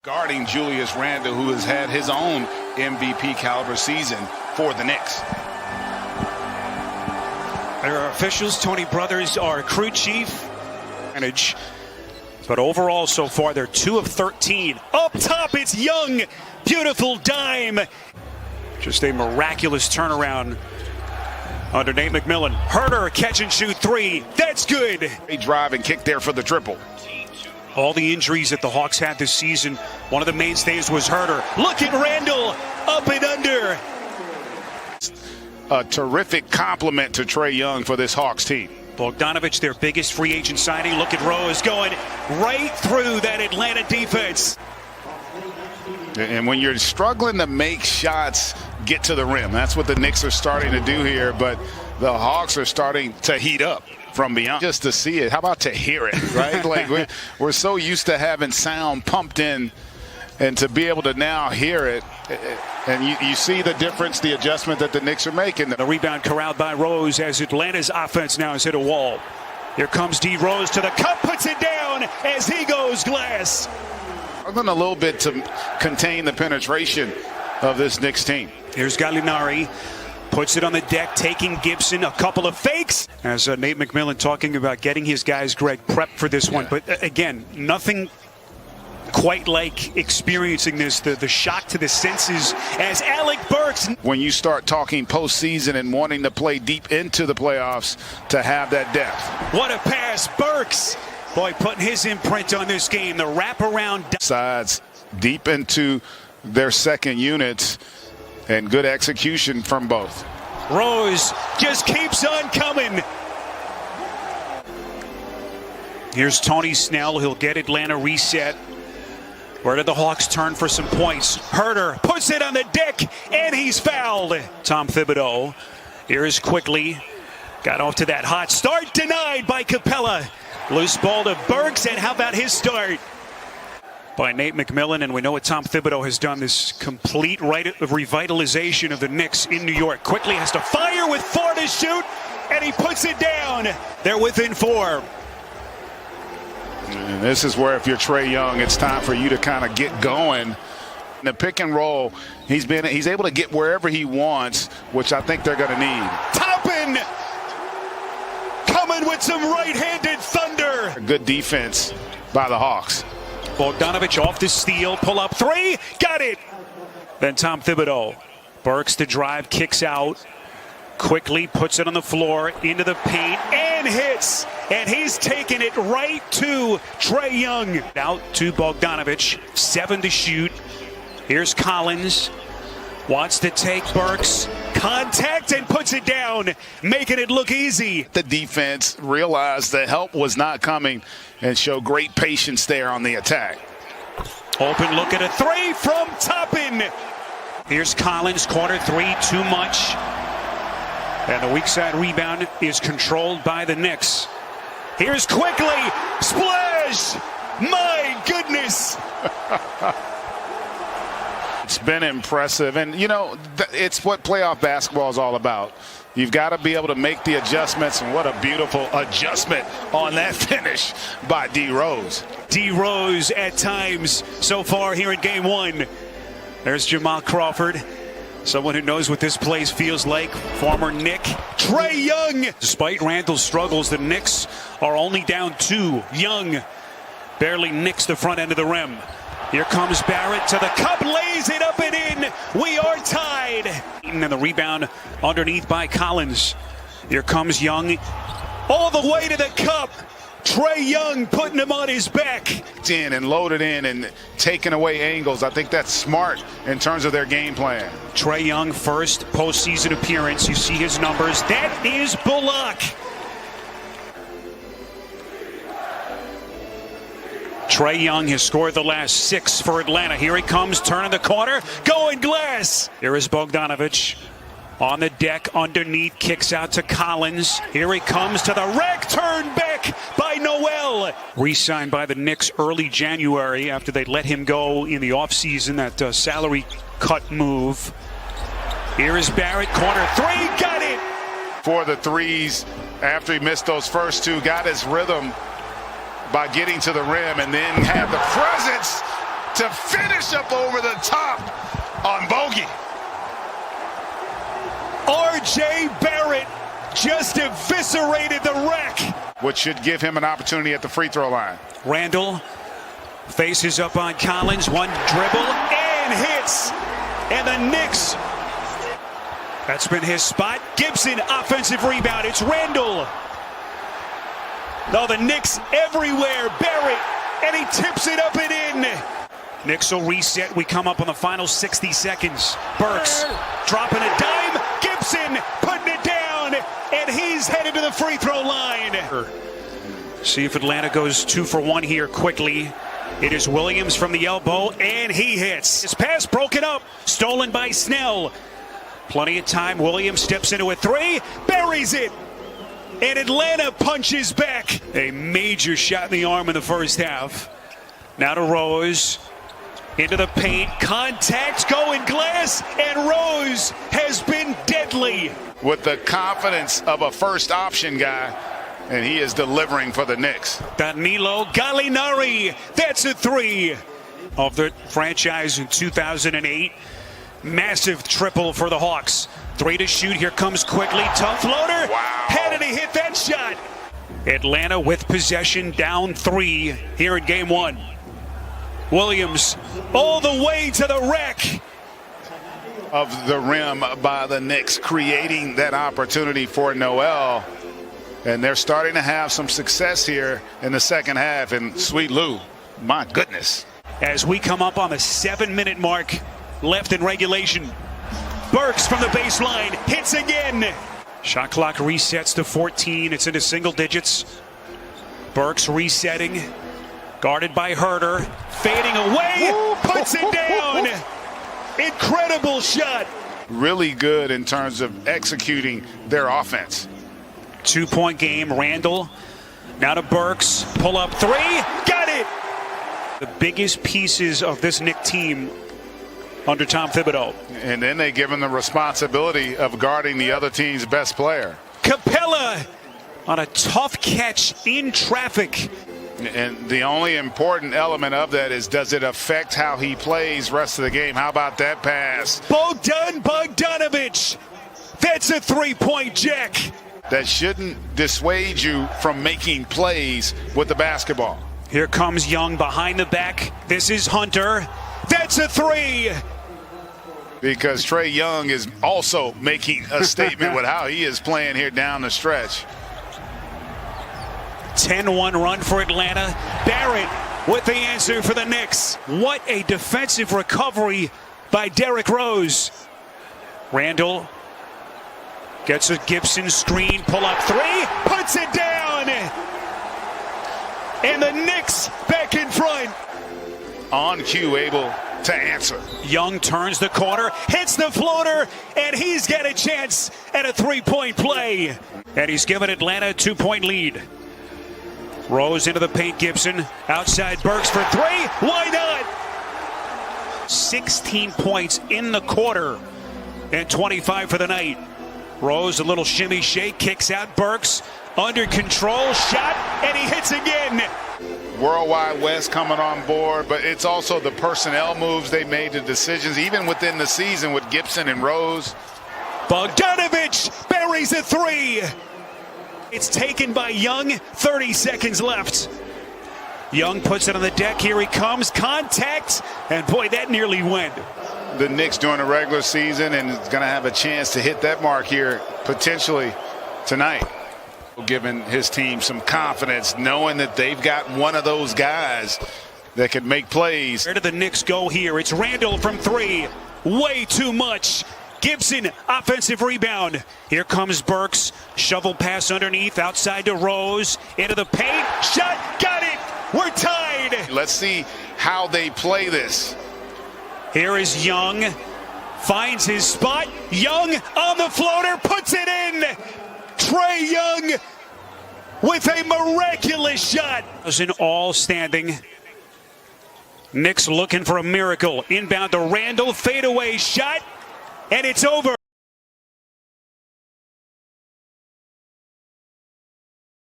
Guarding Julius Randle, who has had his own MVP caliber season for the Knicks. Their officials, Tony Brothers, our crew chief. But overall, so far, they're 2 of 13. Up top, it's Young. Beautiful dime. Just a miraculous turnaround under Nate McMillan. Herter, catch and shoot 3. That's good. A drive and kick there for the triple. All the injuries that the Hawks had this season, one of the mainstays was Herter. Look at Randle, up and under. A terrific compliment to Trae Young for this Hawks team. Bogdanovich, their biggest free agent signing. Look at Rose going right through that Atlanta defense. And when you're struggling to make shots get to the rim, that's what the Knicks are starting to do here. But the Hawks are starting to heat up from beyond. Just to see it, how about to hear it, right? Like we're so used to having sound pumped in, and to be able to now hear it, and you see the difference, the adjustment that the Knicks are making. The rebound corralled by Rose as Atlanta's offense now has hit a wall. Here comes D. Rose to the cup, puts it down as he goes glass. Struggling a little bit to contain the penetration of this Knicks team. Here's Gallinari. Puts it on the deck, taking Gibson, a couple of fakes. As Nate McMillan talking about getting his guys, Greg, prepped for this one. But again, nothing quite like experiencing this, the shock to the senses as Alec Burks. When you start talking postseason and wanting to play deep into the playoffs, to have that depth. What a pass, Burks. Boy, putting his imprint on this game. The wraparound. Sides deep into their second units, and good execution from both. Rose just keeps on coming. Here's Tony Snell. He'll get Atlanta reset. Where did the Hawks turn for some points? Herter puts it on the deck, and he's fouled. Tom Thibodeau. Here's quickly. Got off to that hot start. Denied by Capella. Loose ball to Burks, and how about his start? By Nate McMillan, and we know what Tom Thibodeau has done, this complete revitalization of the Knicks in New York. Quickly has to fire with 4 to shoot, and he puts it down. They're within 4. And this is where, if you're Trae Young, it's time for you to kind of get going. In the pick and roll, he's able to get wherever he wants, which I think they're going to need. Toppin coming with some right-handed thunder. Good defense by the Hawks. Bogdanovich off the steal, pull up 3, got it. Then Tom Thibodeau. Burks to drive, kicks out. Quickly puts it on the floor, into the paint, and hits. And he's taking it right to Trae Young. Out to Bogdanovich, 7 to shoot. Here's Collins. Wants to take Burks. Contact and puts it down, making it look easy. The defense realized the help was not coming and show great patience there on the attack. Open look at a 3 from Toppin. Here's Collins, corner 3, too much. And the weak side rebound is controlled by the Knicks. Here's quickly, splash! My goodness! It's been impressive, and you know, it's what playoff basketball is all about. You've got to be able to make the adjustments, and what a beautiful adjustment on that finish by D. Rose. D. Rose at times so far here in game 1. There's Jamal Crawford, someone who knows what this place feels like. Former Knick Trae Young. Despite Randle's struggles, the Knicks are only down 2. Young barely nicks the front end of the rim. Here comes Barrett to the cup, lays it up and in. We are tied. And the rebound underneath by Collins. Here comes Young all the way to the cup. Trae Young putting him on his back. In and loaded in and taking away angles. I think that's smart in terms of their game plan. Trae Young, first postseason appearance. You see his numbers. That is Bullock. Trae Young has scored the last 6 for Atlanta. Here he comes, turning the corner, going glass. Here is Bogdanovich on the deck, underneath, kicks out to Collins. Here he comes to the rack, turned back by Noel. Re-signed by the Knicks early January after they let him go in the offseason, that salary cut move. Here is Barrett, corner 3, got it. For the threes, after he missed those first 2, got his rhythm by getting to the rim, and then had the presence to finish up over the top on bogey. R.J. Barrett just eviscerated the wreck. Which should give him an opportunity at the free throw line. Randall faces up on Collins, one dribble and hits. And the Knicks, that's been his spot. Gibson, offensive rebound. It's Randall. No, the Knicks everywhere. Barrett, and he tips it up and in. Knicks will reset. We come up on the final 60 seconds. Burks dropping a dime. Gibson putting it down, and he's headed to the free throw line. See if Atlanta goes 2 for 1 here quickly. It is Williams from the elbow, and he hits. His pass broken up, stolen by Snell. Plenty of time. Williams steps into a three, buries it, and Atlanta punches back. A major shot in the arm in the first half. Now to Rose. Into the paint, contact, going glass, and Rose has been deadly. With the confidence of a first option guy, and he is delivering for the Knicks. Danilo Gallinari, that's a three. Of the franchise in 2008. Massive triple for the Hawks. 3 to shoot, here comes quickly, tough floater. Wow. How did he hit that shot? Atlanta with possession, down 3 here in game 1. Williams all the way to the rack. Of the rim by the Knicks, creating that opportunity for Noel. And they're starting to have some success here in the second half. And Sweet Lou, my goodness. As we come up on the 7-minute mark left in regulation. Burks from the baseline hits again. Shot clock resets to 14. It's into single digits. Burks resetting. Guarded by Herter. Fading away. Puts it down. Incredible shot. Really good in terms of executing their offense. 2-point game. Randall. Now to Burks. Pull up three. Got it. The biggest pieces of this Knicks team under Tom Thibodeau. And then they give him the responsibility of guarding the other team's best player. Capella on a tough catch in traffic. And the only important element of that is, does it affect how he plays rest of the game? How about that pass? Bogdanovich. That's a 3-point jack. That shouldn't dissuade you from making plays with the basketball. Here comes Young behind the back. This is Hunter. That's a 3. Because Trae Young is also making a statement with how he is playing here down the stretch. 10-1 run for Atlanta. Barrett with the answer for the Knicks. What a defensive recovery by Derrick Rose. Randall gets a Gibson screen, pull up three, puts it down. And the Knicks back in front. On cue, able to answer. Young turns the corner, hits the floater, and he's got a chance at a 3-point play. And he's given Atlanta a 2-point lead. Rose into the paint, Gibson. Outside Burks for three. Why not? 16 points in the quarter and 25 for the night. Rose, a little shimmy shake, kicks out Burks. Under control, shot, and he hits again. Worldwide West coming on board, but it's also the personnel moves they made, the decisions, even within the season with Gibson and Rose. Bogdanovich buries a three. It's taken by Young, 30 seconds left. Young puts it on the deck, here he comes, contact, and boy, that nearly went. The Knicks during the regular season, and is going to have a chance to hit that mark here potentially tonight. Giving his team some confidence, knowing that they've got one of those guys that could make plays. Where do the Knicks go here? It's Randall from three. Way too much. Gibson, offensive rebound. Here comes Burks. Shovel pass underneath, outside to Rose. Into the paint. Shot, got it. We're tied. Let's see how they play this. Here is Young. Finds his spot. Young on the floater, puts it in. Trae Young with a miraculous shot. Was in all standing. Knicks looking for a miracle. Inbound to Randall, fadeaway shot, and it's over.